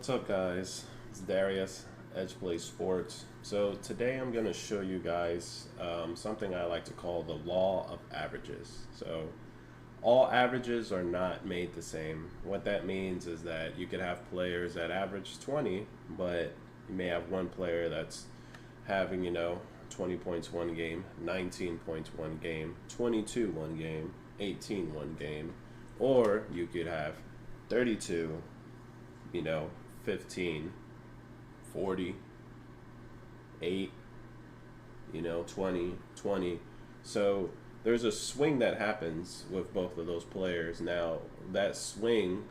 What's up, guys? It's Darius, Edge Play Sports. So today I'm going to show you guys something I like to call the law of averages. So all averages are not made the same. What that means is that you could have players that average 20, but you may have one player that's having, 20 points one game, 19 points one game, 22 one game, 18 one game, or you could have 32, 15, 40, 8, 20, 20. So there's a swing that happens with both of those players. Now, that swing,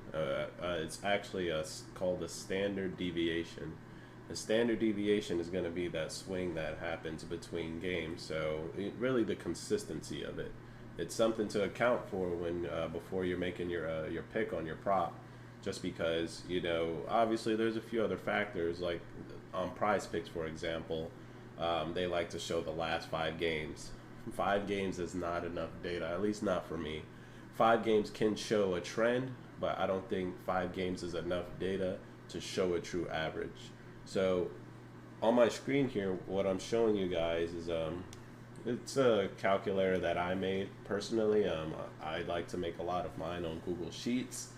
it's actually called a standard deviation. The standard deviation is going to be that swing that happens between games. So really the consistency of it. It's something to account for when before you're making your pick on your prop. Just because, obviously there's a few other factors, like on prize picks, for example, they like to show the last 5 games. 5 games is not enough data, at least not for me. 5 games can show a trend, but I don't think 5 games is enough data to show a true average. So on my screen here, what I'm showing you guys is it's a calculator that I made personally. I like to make a lot of mine on Google Sheets.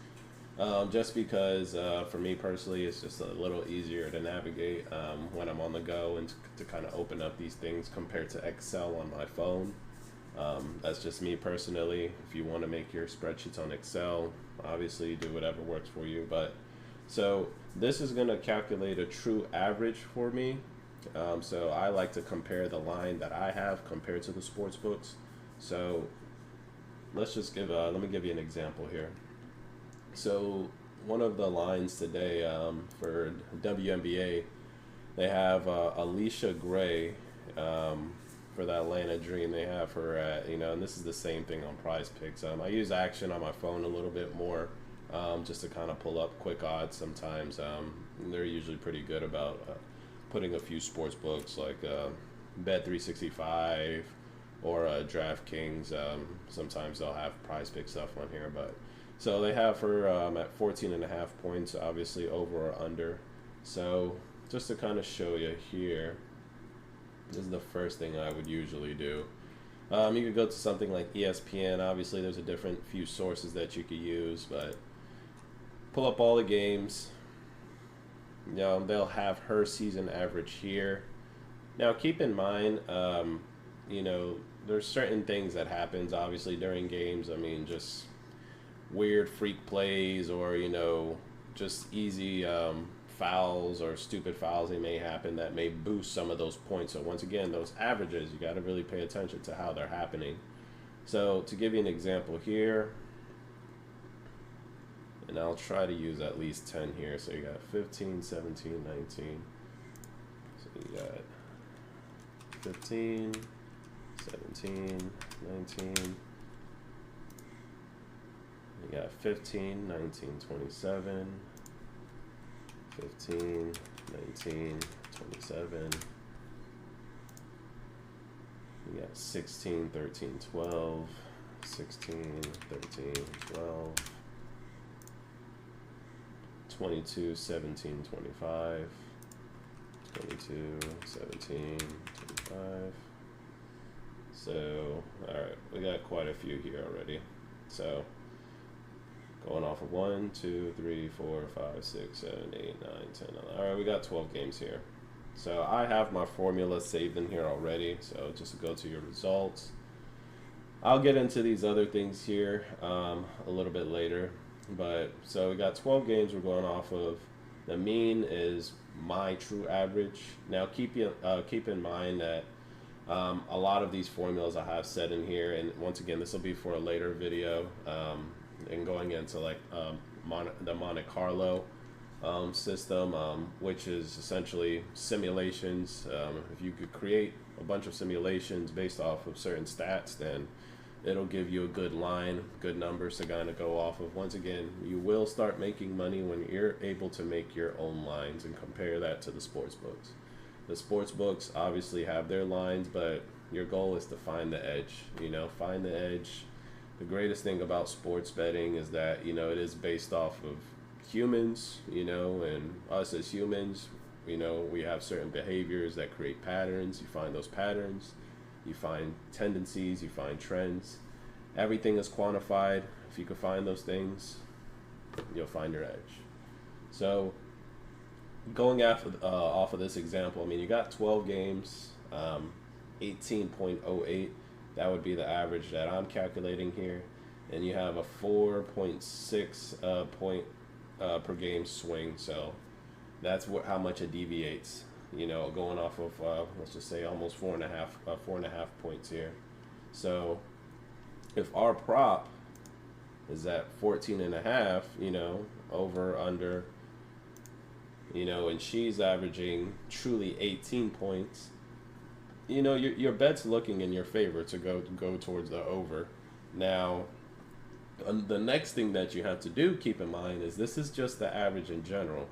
Just because for me personally it's just a little easier to navigate when I'm on the go and to kind of open up these things compared to Excel on my phone. That's just me personally. If you want to make your spreadsheets on Excel, obviously do whatever works for you. But so this is going to calculate a true average for me. So I like to compare the line that I have compared to the sports books. So let's just let me give you an example here. So one of the lines today for WNBA, they have Alicia Gray for the Atlanta Dream. They have her at, and this is the same thing on prize picks. I use action on my phone a little bit more just to kind of pull up quick odds sometimes. They're usually pretty good about putting a few sports books like Bet365 or DraftKings. Sometimes they'll have prize pick stuff on here, but so they have her at 14.5 points, obviously over or under. So just to kind of show you here, this is the first thing I would usually do. You could go to something like ESPN. Obviously, there's a different few sources that you could use, but pull up all the games. They'll have her season average here. Now, keep in mind, there's certain things that happens obviously during games. I mean, just weird freak plays or just easy fouls or stupid fouls they may happen that may boost some of those points. So once again, those averages, you got to really pay attention to how they're happening. So to give you an example here, and I'll try to use at least 10 here. So you got 15, 17, 19. So you got 15, 17, 19. You got 15, 19, 27, 15, 19, 27. You got 16, 13, 12, 16, 13, 12, 22, 17, 25, 22, 17, 25. So, alright, we got quite a few here already. So, going off of 1, 2, 3, 4, 5, 6, 7, 8, 9, 10, 11. All right, we got 12 games here. So I have my formula saved in here already. So just go to your results. I'll get into these other things here a little bit later. But so we got 12 games we're going off of. The mean is my true average. Now keep in mind that a lot of these formulas I have set in here, and once again, this will be for a later video. And going into like the Monte Carlo system, which is essentially simulations. If you could create a bunch of simulations based off of certain stats, then it'll give you a good line, good numbers to kind of go off of. Once again, you will start making money when you're able to make your own lines and compare that to the sports books. The sports books obviously have their lines, but your goal is to find the edge. Find the edge. The greatest thing about sports betting is that it is based off of humans, you know, and us as humans, you know, we have certain behaviors that create patterns. You find those patterns, you find tendencies, you find trends. Everything is quantified. If you can find those things, you'll find your edge. So going off of this example, I mean, you got 12 games, 18.08. That would be the average that I'm calculating here. And you have a 4.6 point per game swing. So that's how much it deviates. You know, going off of let's just say almost 4.5 points here. So if our prop is at 14.5, you know, over under, you know, and she's averaging truly 18 points, you know, your bet's looking in your favor to go towards the over. Now, the next thing that you have to do, keep in mind, is this is just the average in general.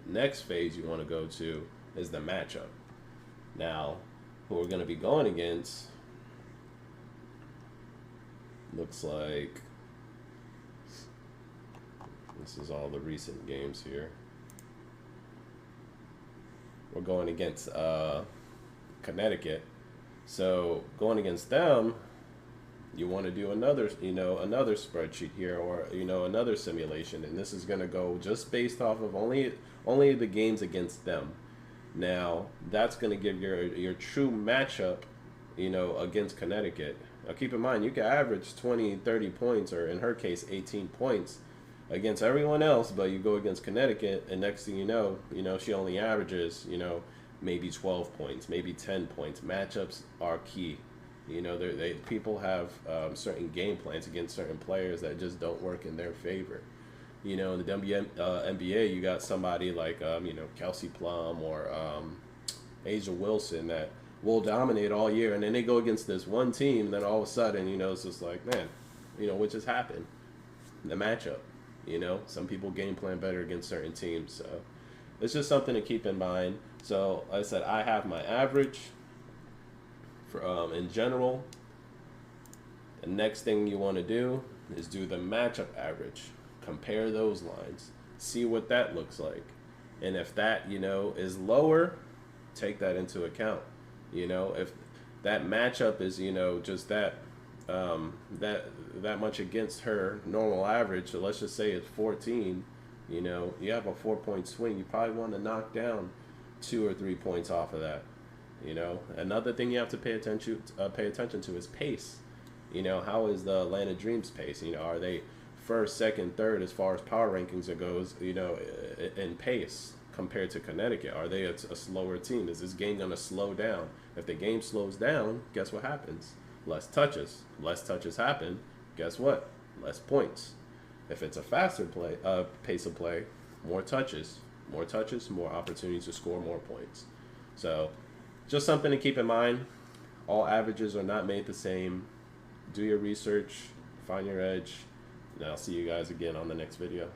Next phase you want to go to is the matchup. Now, who we're going to be going against looks like this is all the recent games here. We're going against Connecticut. So going against them, you want to do another, you know, another spreadsheet here, or, you know, another simulation, and this is going to go just based off of only the games against them. Now that's going to give your true matchup, you know, against Connecticut. Now keep in mind, you can average 20, 30 points, or in her case 18 points against everyone else, but you go against Connecticut, and next thing you know, she only averages, you know, maybe 12 points, maybe 10 points. Matchups are key. You know, people have certain game plans against certain players that just don't work in their favor. You know, in the NBA, you got somebody like, you know, Kelsey Plum or Asia Wilson that will dominate all year, and then they go against this one team, and then all of a sudden, you know, it's just like, man, you know, what just happened? The matchup. You know, some people game plan better against certain teams. So it's just something to keep in mind. So like I said, I have my average for in general. The next thing you want to do is do the matchup average. Compare those lines. See what that looks like. And if that, you know, is lower, take that into account. You know, if that matchup is, you know, just that that much against her normal average, so let's just say it's 14, you know, you have a 4-point swing, you probably want to knock down 2 or 3 points off of that. You know, another thing you have to pay attention to is pace. You know, how is the Atlanta Dreams pace? You know, are they first, second, third as far as power rankings goes, you know, in pace compared to Connecticut? Are they a slower team? Is this game going to slow down? If the game slows down, guess what happens? Less touches. Less touches happen. Guess what? Less points. If it's a faster pace of play, more touches. More touches, more opportunities to score more points. So just something to keep in mind. All averages are not made the same. Do your research, find your edge, and I'll see you guys again on the next video.